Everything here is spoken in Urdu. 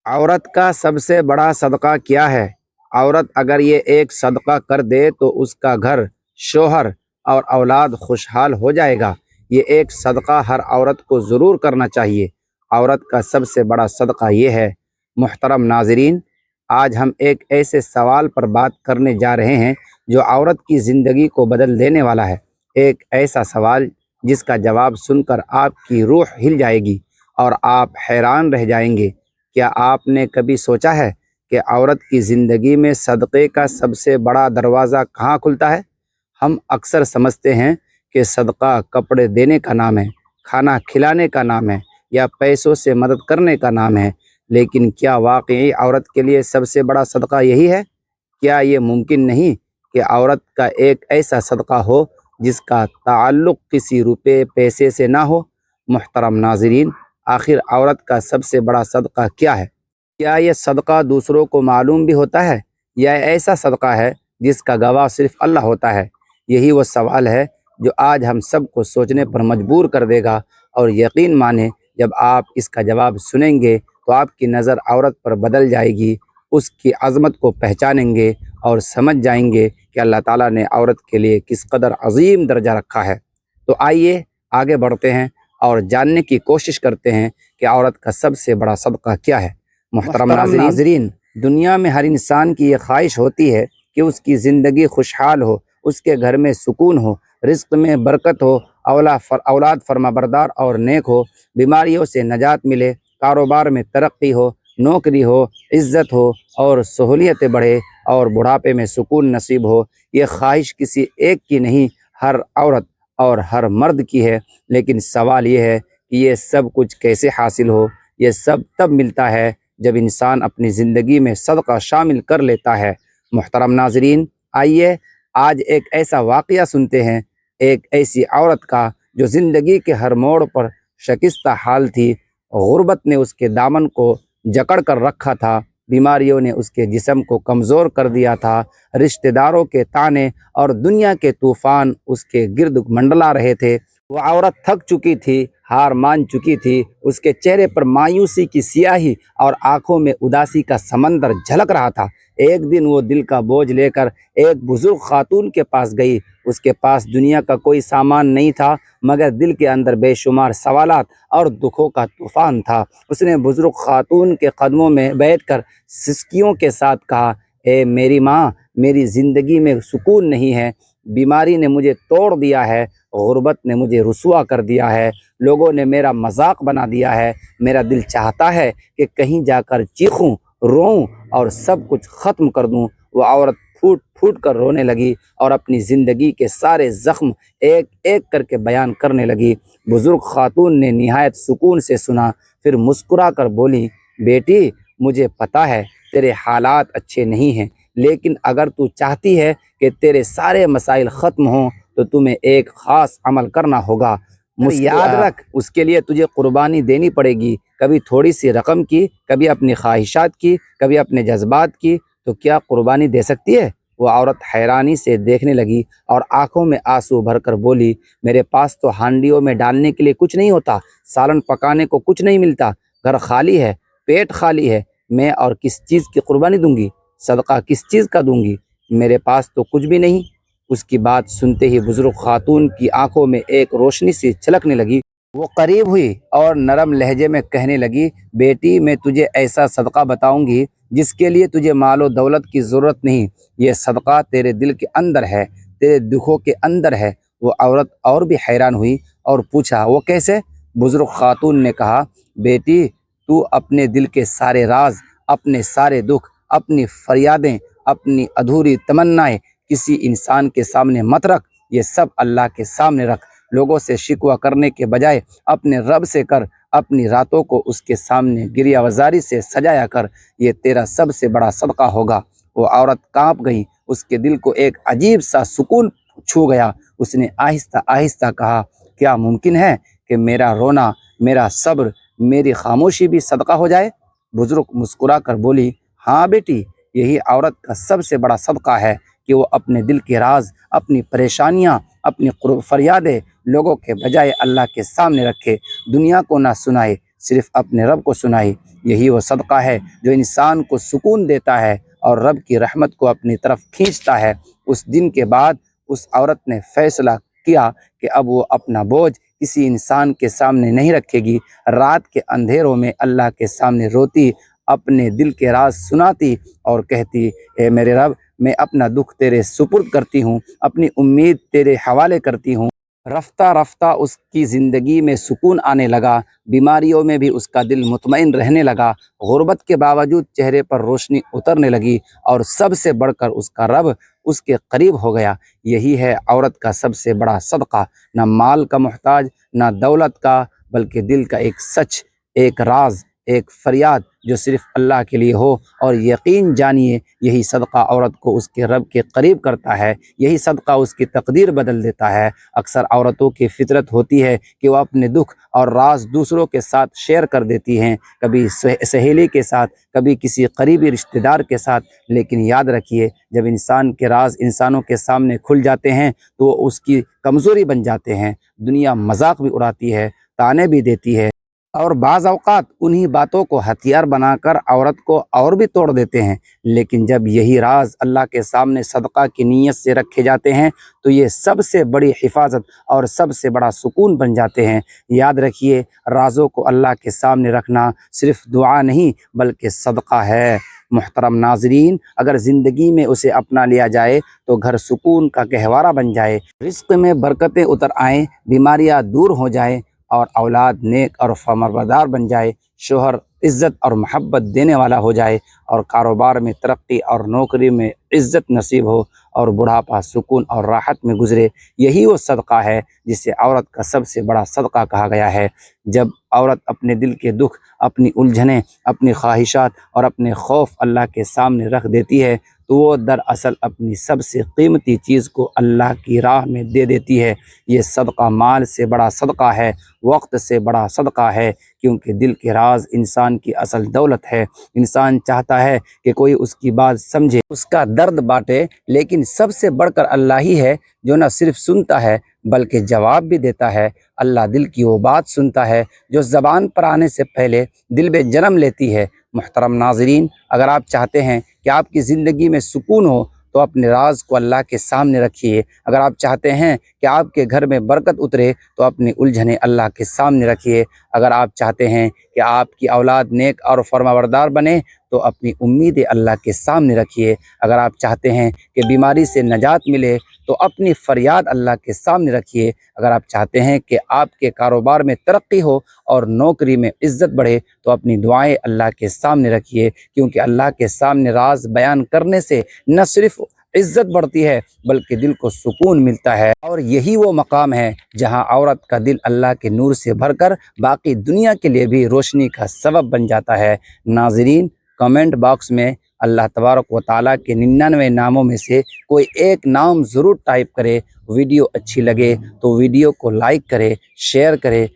عورت کا سب سے بڑا صدقہ کیا ہے؟ عورت اگر یہ ایک صدقہ کر دے تو اس کا گھر، شوہر اور اولاد خوشحال ہو جائے گا۔ یہ ایک صدقہ ہر عورت کو ضرور کرنا چاہیے۔ عورت کا سب سے بڑا صدقہ یہ ہے۔ محترم ناظرین، آج ہم ایک ایسے سوال پر بات کرنے جا رہے ہیں جو عورت کی زندگی کو بدل دینے والا ہے۔ ایک ایسا سوال جس کا جواب سن کر آپ کی روح ہل جائے گی اور آپ حیران رہ جائیں گے۔ کیا آپ نے کبھی سوچا ہے کہ عورت کی زندگی میں صدقے کا سب سے بڑا دروازہ کہاں کھلتا ہے؟ ہم اکثر سمجھتے ہیں کہ صدقہ کپڑے دینے کا نام ہے، کھانا کھلانے کا نام ہے یا پیسوں سے مدد کرنے کا نام ہے، لیکن کیا واقعی عورت کے لیے سب سے بڑا صدقہ یہی ہے؟ کیا یہ ممکن نہیں کہ عورت کا ایک ایسا صدقہ ہو جس کا تعلق کسی روپے پیسے سے نہ ہو؟ محترم ناظرین، آخر عورت کا سب سے بڑا صدقہ کیا ہے؟ کیا یہ صدقہ دوسروں کو معلوم بھی ہوتا ہے یا ایسا صدقہ ہے جس کا گواہ صرف اللہ ہوتا ہے؟ یہی وہ سوال ہے جو آج ہم سب کو سوچنے پر مجبور کر دے گا، اور یقین مانیں جب آپ اس کا جواب سنیں گے تو آپ کی نظر عورت پر بدل جائے گی، اس کی عظمت کو پہچانیں گے اور سمجھ جائیں گے کہ اللہ تعالیٰ نے عورت کے لیے کس قدر عظیم درجہ رکھا ہے۔ تو آئیے آگے بڑھتے ہیں اور جاننے کی کوشش کرتے ہیں کہ عورت کا سب سے بڑا صدقہ کیا ہے۔ محترم ناظرین، دنیا میں ہر انسان کی یہ خواہش ہوتی ہے کہ اس کی زندگی خوشحال ہو، اس کے گھر میں سکون ہو، رزق میں برکت ہو، اولاد فرمانبردار اور نیک ہو، بیماریوں سے نجات ملے، کاروبار میں ترقی ہو، نوکری ہو، عزت ہو اور سہولیتیں بڑھے اور بڑھاپے میں سکون نصیب ہو۔ یہ خواہش کسی ایک کی نہیں، ہر عورت اور ہر مرد کی ہے۔ لیکن سوال یہ ہے کہ یہ سب کچھ کیسے حاصل ہو؟ یہ سب تب ملتا ہے جب انسان اپنی زندگی میں صدقہ شامل کر لیتا ہے۔ محترم ناظرین، آئیے آج ایک ایسا واقعہ سنتے ہیں، ایک ایسی عورت کا جو زندگی کے ہر موڑ پر شکستہ حال تھی۔ غربت نے اس کے دامن کو جکڑ کر رکھا تھا، بیماریوں نے اس کے جسم کو کمزور کر دیا تھا، رشتہ داروں کے طعنے اور دنیا کے طوفان اس کے گرد منڈلا رہے تھے۔ وہ عورت تھک چکی تھی، ہار مان چکی تھی، اس کے چہرے پر مایوسی کی سیاہی اور آنکھوں میں اداسی کا سمندر جھلک رہا تھا۔ ایک دن وہ دل کا بوجھ لے کر ایک بزرگ خاتون کے پاس گئی۔ اس کے پاس دنیا کا کوئی سامان نہیں تھا، مگر دل کے اندر بے شمار سوالات اور دکھوں کا طوفان تھا۔ اس نے بزرگ خاتون کے قدموں میں بیٹھ کر سسکیوں کے ساتھ کہا، اے میری ماں، میری زندگی میں سکون نہیں ہے، بیماری نے مجھے توڑ دیا ہے، غربت نے مجھے رسوا کر دیا ہے، لوگوں نے میرا مذاق بنا دیا ہے، میرا دل چاہتا ہے کہ کہیں جا کر چیخوں، روؤں اور سب کچھ ختم کر دوں۔ وہ عورت پھوٹ پھوٹ کر رونے لگی اور اپنی زندگی کے سارے زخم ایک ایک کر کے بیان کرنے لگی۔ بزرگ خاتون نے نہایت سکون سے سنا، پھر مسکرا کر بولی، بیٹی، مجھے پتہ ہے تیرے حالات اچھے نہیں ہیں، لیکن اگر تو چاہتی ہے کہ تیرے سارے مسائل ختم ہوں تو تمہیں ایک خاص عمل کرنا ہوگا۔ یاد رکھ، اس کے لیے تجھے قربانی دینی پڑے گی، کبھی تھوڑی سی رقم کی، کبھی اپنی خواہشات کی، کبھی اپنے جذبات کی۔ تو کیا قربانی دے سکتی ہے؟ وہ عورت حیرانی سے دیکھنے لگی اور آنکھوں میں آنسو بھر کر بولی، میرے پاس تو ہانڈیوں میں ڈالنے کے لیے کچھ نہیں ہوتا، سالن پکانے کو کچھ نہیں ملتا، گھر خالی ہے، پیٹ خالی ہے، میں اور کس چیز کی قربانی دوں گی؟ صدقہ کس چیز کا دوں گی؟ میرے پاس تو کچھ بھی نہیں۔ اس کی بات سنتے ہی بزرگ خاتون کی آنکھوں میں ایک روشنی سی چھلکنے لگی۔ وہ قریب ہوئی اور نرم لہجے میں کہنے لگی، بیٹی، میں تجھے ایسا صدقہ بتاؤں گی جس کے لیے تجھے مال و دولت کی ضرورت نہیں۔ یہ صدقہ تیرے دل کے اندر ہے، تیرے دکھوں کے اندر ہے۔ وہ عورت اور بھی حیران ہوئی اور پوچھا، وہ کیسے؟ بزرگ خاتون نے کہا، بیٹی، تو اپنے دل کے سارے راز، اپنے سارے دکھ، اپنی فریادیں، اپنی ادھوری تمنائیں کسی انسان کے سامنے مت رکھ، یہ سب اللہ کے سامنے رکھ۔ لوگوں سے شکوہ کرنے کے بجائے اپنے رب سے کر، اپنی راتوں کو اس کے سامنے گریہ وزاری سے سجایا کر، یہ تیرا سب سے بڑا صدقہ ہوگا۔ وہ عورت کانپ گئی، اس کے دل کو ایک عجیب سا سکون چھو گیا۔ اس نے آہستہ آہستہ کہا، کیا ممکن ہے کہ میرا رونا، میرا صبر، میری خاموشی بھی صدقہ ہو جائے؟ بزرگ مسکرا کر بولی، ہاں بیٹی، یہی عورت کا سب سے بڑا صدقہ ہے کہ وہ اپنے دل کے راز، اپنی پریشانیاں، اپنی فریادیں لوگوں کے بجائے اللہ کے سامنے رکھے، دنیا کو نہ سنائے، صرف اپنے رب کو سنائے۔ یہی وہ صدقہ ہے جو انسان کو سکون دیتا ہے اور رب کی رحمت کو اپنی طرف کھینچتا ہے۔ اس دن کے بعد اس عورت نے فیصلہ کیا کہ اب وہ اپنا بوجھ کسی انسان کے سامنے نہیں رکھے گی۔ رات کے اندھیروں میں اللہ کے سامنے روتی، اپنے دل کے راز سناتی اور کہتی، اے میرے رب، میں اپنا دکھ تیرے سپرد کرتی ہوں، اپنی امید تیرے حوالے کرتی ہوں۔ رفتہ رفتہ اس کی زندگی میں سکون آنے لگا، بیماریوں میں بھی اس کا دل مطمئن رہنے لگا، غربت کے باوجود چہرے پر روشنی اترنے لگی، اور سب سے بڑھ کر اس کا رب اس کے قریب ہو گیا۔ یہی ہے عورت کا سب سے بڑا صدقہ، نہ مال کا محتاج، نہ دولت کا، بلکہ دل کا ایک سچ، ایک راز، ایک فریاد جو صرف اللہ کے لیے ہو۔ اور یقین جانیے یہی صدقہ عورت کو اس کے رب کے قریب کرتا ہے، یہی صدقہ اس کی تقدیر بدل دیتا ہے۔ اکثر عورتوں کی فطرت ہوتی ہے کہ وہ اپنے دکھ اور راز دوسروں کے ساتھ شیئر کر دیتی ہیں، کبھی سہیلی کے ساتھ، کبھی کسی قریبی رشتہ دار کے ساتھ، لیکن یاد رکھیے جب انسان کے راز انسانوں کے سامنے کھل جاتے ہیں تو وہ اس کی کمزوری بن جاتے ہیں۔ دنیا مذاق بھی اڑاتی ہے، طعنے بھی دیتی ہے، اور بعض اوقات انہی باتوں کو ہتھیار بنا کر عورت کو اور بھی توڑ دیتے ہیں، لیکن جب یہی راز اللہ کے سامنے صدقہ کی نیت سے رکھے جاتے ہیں تو یہ سب سے بڑی حفاظت اور سب سے بڑا سکون بن جاتے ہیں۔ یاد رکھیے رازوں کو اللہ کے سامنے رکھنا صرف دعا نہیں بلکہ صدقہ ہے۔ محترم ناظرین، اگر زندگی میں اسے اپنا لیا جائے تو گھر سکون کا گہوارہ بن جائے، رزق میں برکتیں اتر آئیں، بیماریاں دور ہو جائیں، اور اولاد نیک اور فرمانبردار بن جائے، شوہر عزت اور محبت دینے والا ہو جائے، اور کاروبار میں ترقی اور نوکری میں عزت نصیب ہو، اور بڑھاپا سکون اور راحت میں گزرے۔ یہی وہ صدقہ ہے جسے عورت کا سب سے بڑا صدقہ کہا گیا ہے۔ جب عورت اپنے دل کے دکھ، اپنی الجھنیں، اپنی خواہشات اور اپنے خوف اللہ کے سامنے رکھ دیتی ہے تو وہ دراصل اپنی سب سے قیمتی چیز کو اللہ کی راہ میں دے دیتی ہے۔ یہ صدقہ مال سے بڑا صدقہ ہے، وقت سے بڑا صدقہ ہے، کیونکہ دل کے راز انسان کی اصل دولت ہے۔ انسان چاہتا ہے کہ کوئی اس کی بات سمجھے، اس کا درد بانٹے، لیکن سب سے بڑھ کر اللہ ہی ہے جو نہ صرف سنتا ہے بلکہ جواب بھی دیتا ہے۔ اللہ دل کی وہ بات سنتا ہے جو زبان پر آنے سے پہلے دل میں جنم لیتی ہے۔ محترم ناظرین، اگر آپ چاہتے ہیں کہ آپ کی زندگی میں سکون ہو تو اپنے راز کو اللہ کے سامنے رکھیے۔ اگر آپ چاہتے ہیں کہ آپ کے گھر میں برکت اترے تو اپنی الجھنیں اللہ کے سامنے رکھیے۔ اگر آپ چاہتے ہیں کہ آپ کی اولاد نیک اور فرمانبردار بنے تو اپنی امید اللہ کے سامنے رکھیے۔ اگر آپ چاہتے ہیں کہ بیماری سے نجات ملے تو اپنی فریاد اللہ کے سامنے رکھیے۔ اگر آپ چاہتے ہیں کہ آپ کے کاروبار میں ترقی ہو اور نوکری میں عزت بڑھے تو اپنی دعائیں اللہ کے سامنے رکھیے، کیونکہ اللہ کے سامنے راز بیان کرنے سے نہ صرف عزت بڑھتی ہے بلکہ دل کو سکون ملتا ہے، اور یہی وہ مقام ہے جہاں عورت کا دل اللہ کے نور سے بھر کر باقی دنیا کے لیے بھی روشنی کا سبب بن جاتا ہے۔ ناظرین، کمنٹ باکس میں اللہ تبارک و تعالیٰ کے 99 ناموں میں سے کوئی ایک نام ضرور ٹائپ کرے۔ ویڈیو اچھی لگے تو ویڈیو کو لائک کرے، شیئر کرے۔